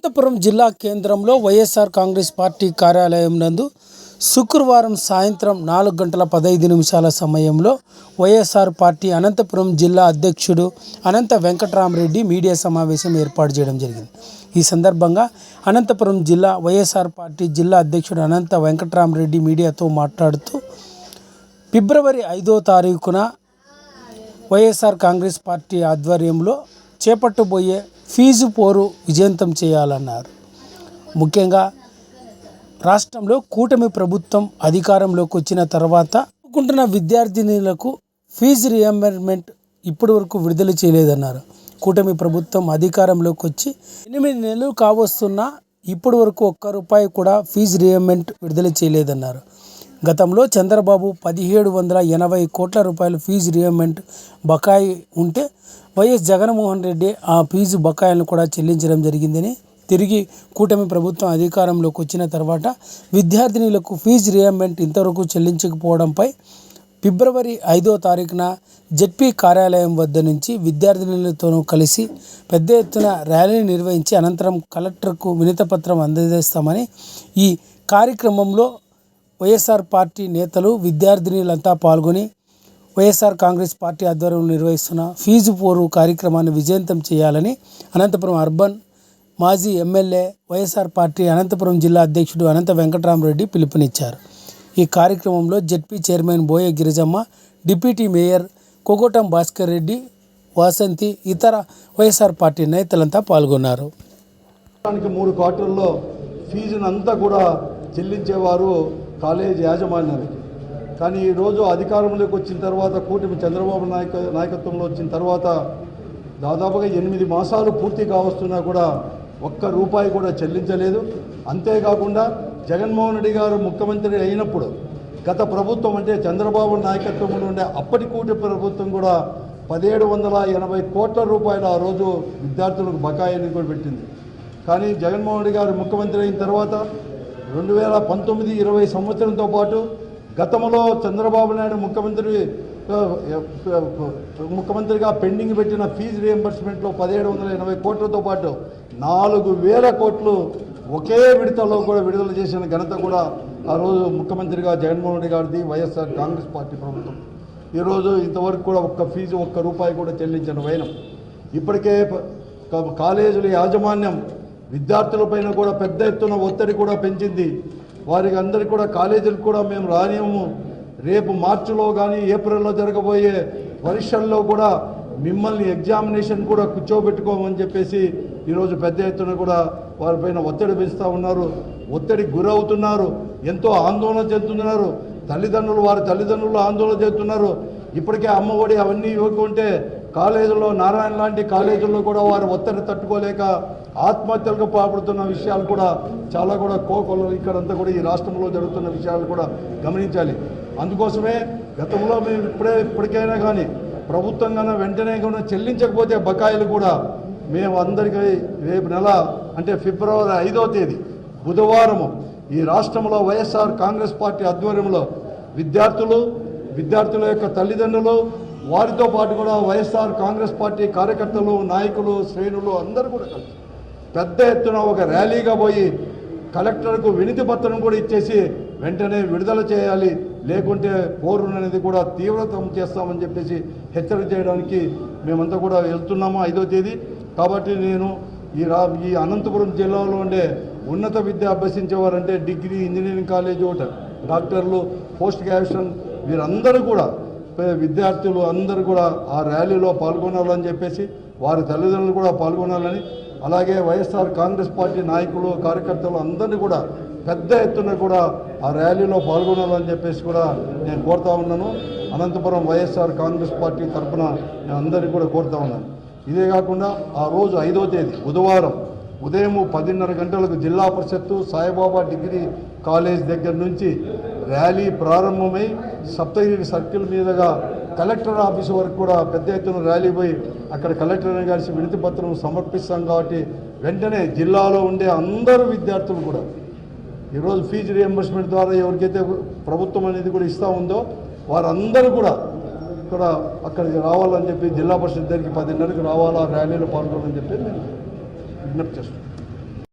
అనంతపురం జిల్లా కేంద్రంలో వైఎస్ఆర్ కాంగ్రెస్ పార్టీ కార్యాలయం నందు శుక్రవారం సాయంత్రం 4:15 సమయంలో వైఎస్ఆర్ పార్టీ అనంతపురం జిల్లా అధ్యక్షుడు అనంత వెంకటరామరెడ్డి మీడియా సమావేశం ఏర్పాటు చేయడం జరిగింది. ఈ సందర్భంగా అనంతపురం జిల్లా వైఎస్ఆర్ పార్టీ జిల్లా అధ్యక్షుడు అనంత వెంకటరామరెడ్డి మీడియాతో మాట్లాడుతూ ఫిబ్రవరి 5వ తారీఖున వైఎస్ఆర్ కాంగ్రెస్ పార్టీ ఆధ్వర్యంలో చేపట్టబోయే ఫీజు పోరు విజయవంతం చేయాలన్నారు. ముఖ్యంగా రాష్ట్రంలో కూటమి ప్రభుత్వం అధికారంలోకి వచ్చిన తర్వాత చదువుకుంటున్న విద్యార్థినులకు ఫీజు రియంబర్స్మెంట్ ఇప్పటి వరకు విడుదల చేయలేదన్నారు. కూటమి ప్రభుత్వం అధికారంలోకి వచ్చి 8 నెలలు కావస్తున్నా ఇప్పటి వరకు ₹1 కూడా ఫీజు రియంబర్స్మెంట్ విడుదల చేయలేదన్నారు. గతంలో చంద్రబాబు 1780 కోట్ల రూపాయలు ఫీజు రియంబర్స్మెంట్ బకాయి ఉంటే వైఎస్ జగన్మోహన్ రెడ్డి ఆ ఫీజు బకాయిలను కూడా చెల్లించడం జరిగిందని, తిరిగి కూటమి ప్రభుత్వం అధికారంలోకి వచ్చిన తర్వాత విద్యార్థినులకు ఫీజు రియంబర్స్మెంట్ ఇంతవరకు చెల్లించకపోవడంపై ఫిబ్రవరి 5వ తారీఖున జెడ్పీ కార్యాలయం వద్ద నుంచి విద్యార్థినులతో కలిసి పెద్ద ఎత్తున ర్యాలీని నిర్వహించి అనంతరం కలెక్టర్కు వినతిపత్రం అందజేస్తామని, ఈ కార్యక్రమంలో వైఎస్ఆర్ పార్టీ నేతలు విద్యార్థినులంతా పాల్గొని వైఎస్ఆర్ కాంగ్రెస్ పార్టీ ఆధ్వర్యంలో నిర్వహిస్తున్న ఫీజు పోరు కార్యక్రమాన్ని విజయవంతం చేయాలని అనంతపురం అర్బన్ మాజీ ఎమ్మెల్యే వైఎస్ఆర్ పార్టీ అనంతపురం జిల్లా అధ్యక్షుడు అనంత వెంకటరామరెడ్డి పిలుపునిచ్చారు. ఈ కార్యక్రమంలో జెడ్పీ చైర్మన్ బోయ గిరిజమ్మ, డిప్యూటీ మేయర్ కోకోటం భాస్కర్ రెడ్డి, వాసంతి, ఇతర వైఎస్ఆర్ పార్టీ నేతలంతా పాల్గొన్నారు. 3 క్వార్టర్లో ఫీజును అంతా కూడా చెల్లించేవారు కాలేజ్ యాజమాన్యానికి. కానీ ఈరోజు అధికారంలోకి వచ్చిన తర్వాత కూటమి చంద్రబాబు నాయకత్వంలో వచ్చిన తర్వాత దాదాపుగా 8 మాసాలు పూర్తి కావస్తున్నా కూడా ₹1 కూడా చెల్లించలేదు. అంతేకాకుండా జగన్మోహన్ రెడ్డి గారు ముఖ్యమంత్రి అయినప్పుడు గత ప్రభుత్వం అంటే చంద్రబాబు నాయకత్వంలో ఉండే అప్పటి కూటమి ప్రభుత్వం కూడా 1780 కోట్ల రూపాయలు ఆ రోజు విద్యార్థులకు బకాయిని కూడా పెట్టింది. కానీ జగన్మోహన్ రెడ్డి గారు ముఖ్యమంత్రి అయిన తర్వాత 2019-20 సంవత్సరంతో పాటు గతంలో చంద్రబాబు నాయుడు ముఖ్యమంత్రిగా పెండింగ్ పెట్టిన ఫీజు రియంబర్స్మెంట్లో 1780 కోట్లతో పాటు 4000 కోట్లు ఒకే విడతలో కూడా విడుదల చేసిన ఘనత కూడా ఆ రోజు ముఖ్యమంత్రిగా జగన్మోహన్ రెడ్డి గారిది, వైఎస్ఆర్ కాంగ్రెస్ పార్టీ ప్రభుత్వం. ఈరోజు ఇంతవరకు కూడా ₹1 కూడా చెల్లించిన వైనం. ఇప్పటికే కాలేజీల యాజమాన్యం విద్యార్థులపైన కూడా పెద్ద ఎత్తున ఒత్తిడి కూడా పెంచింది. వారికి అందరికీ కూడా కాలేజీలకు కూడా మేము రానియము, రేపు మార్చిలో కానీ ఏప్రిల్లో జరగబోయే పరీక్షల్లో కూడా మిమ్మల్ని ఎగ్జామినేషన్ కూడా కూర్చోబెట్టుకోమని చెప్పేసి ఈరోజు పెద్ద ఎత్తున కూడా వారిపైన ఒత్తిడి పెంచుతూ ఉన్నారు. ఒత్తిడికి గురవుతున్నారు, ఎంతో ఆందోళన చెందుతున్నారు. వారి తల్లిదండ్రులు ఆందోళన చేస్తున్నారు. ఇప్పటికే అమ్మఒడి అవన్నీ ఇవ్వకుంటే కాలేజీల్లో నారాయణ లాంటి కాలేజీల్లో కూడా వారు ఒత్తిడి తట్టుకోలేక ఆత్మహత్యలకు పాల్పడుతున్న విషయాలు కూడా చాలా కూడా ఇక్కడంతా కూడా ఈ రాష్ట్రంలో జరుగుతున్న విషయాలు కూడా గమనించాలి. అందుకోసమే గతంలో మేము ఇప్పటికైనా కానీ ప్రభుత్వం కన్నా వెంటనే కూడా చెల్లించకపోతే బకాయిలు కూడా మేము అందరికీ రేపు నెల అంటే ఫిబ్రవరి 5వ తేదీ బుధవారము ఈ రాష్ట్రంలో వైఎస్ఆర్ కాంగ్రెస్ పార్టీ ఆధ్వర్యంలో విద్యార్థుల యొక్క తల్లిదండ్రులు, వారితో పాటు కూడా వైఎస్ఆర్ కాంగ్రెస్ పార్టీ కార్యకర్తలు, నాయకులు, శ్రేణులు అందరూ కూడా కలిసి పెద్ద ఎత్తున ఒక ర్యాలీగా పోయి కలెక్టర్కు వినతి పత్రం కూడా ఇచ్చేసి వెంటనే విడుదల చేయాలి, లేకుంటే పోరు అనేది కూడా తీవ్రతం చేస్తామని చెప్పేసి హెచ్చరిక చేయడానికి మేమంతా కూడా వెళ్తున్నాము 5వ తేదీ. కాబట్టి నేను ఈ అనంతపురం జిల్లాలో ఉండే ఉన్నత విద్య అభ్యసించేవారంటే డిగ్రీ, ఇంజనీరింగ్ కాలేజ్, డాక్టర్లు, పోస్ట్ గ్రాడ్యుయేషన్ వీరందరూ కూడా విద్యార్థులు అందరూ కూడా ఆ ర్యాలీలో పాల్గొనాలని చెప్పేసి, వారి తల్లిదండ్రులు కూడా పాల్గొనాలని, అలాగే వైఎస్ఆర్ కాంగ్రెస్ పార్టీ నాయకులు, కార్యకర్తలు అందరినీ కూడా పెద్ద ఎత్తున కూడా ఆ ర్యాలీలో పాల్గొనాలని చెప్పేసి కూడా నేను కోరుతా ఉన్నాను. అనంతపురం వైఎస్ఆర్ కాంగ్రెస్ పార్టీ తరఫున నేను అందరినీ కూడా కోరుతా ఉన్నాను. ఇదే కాకుండా ఆ రోజు 5వ తేదీ బుధవారం ఉదయం 10:30 గంటలకు జిల్లా పరిషత్తు సాయిబాబా డిగ్రీ కాలేజ్ దగ్గర నుంచి ర్యాలీ ప్రారంభమై సప్తగిరి సర్కిల్ మీదుగా కలెక్టర్ ఆఫీసు వరకు కూడా పెద్ద ఎత్తున ర్యాలీ పోయి అక్కడ కలెక్టర్ని కలిసి వినతి పత్రం సమర్పిస్తాం. కాబట్టి వెంటనే జిల్లాలో ఉండే అందరూ విద్యార్థులు కూడా ఈరోజు ఫీజు రియంబర్స్మెంట్ ద్వారా ఎవరికైతే ప్రభుత్వం అనేది కూడా ఇస్తూ ఉందో వారందరూ కూడా ఇక్కడ అక్కడికి రావాలని చెప్పి జిల్లా పరిషత్ దగ్గరికి 10:30కి రావాలా, ర్యాలీలో పాల్గొనాలని చెప్పి నేను విజ్ఞప్తి చేస్తున్నాను.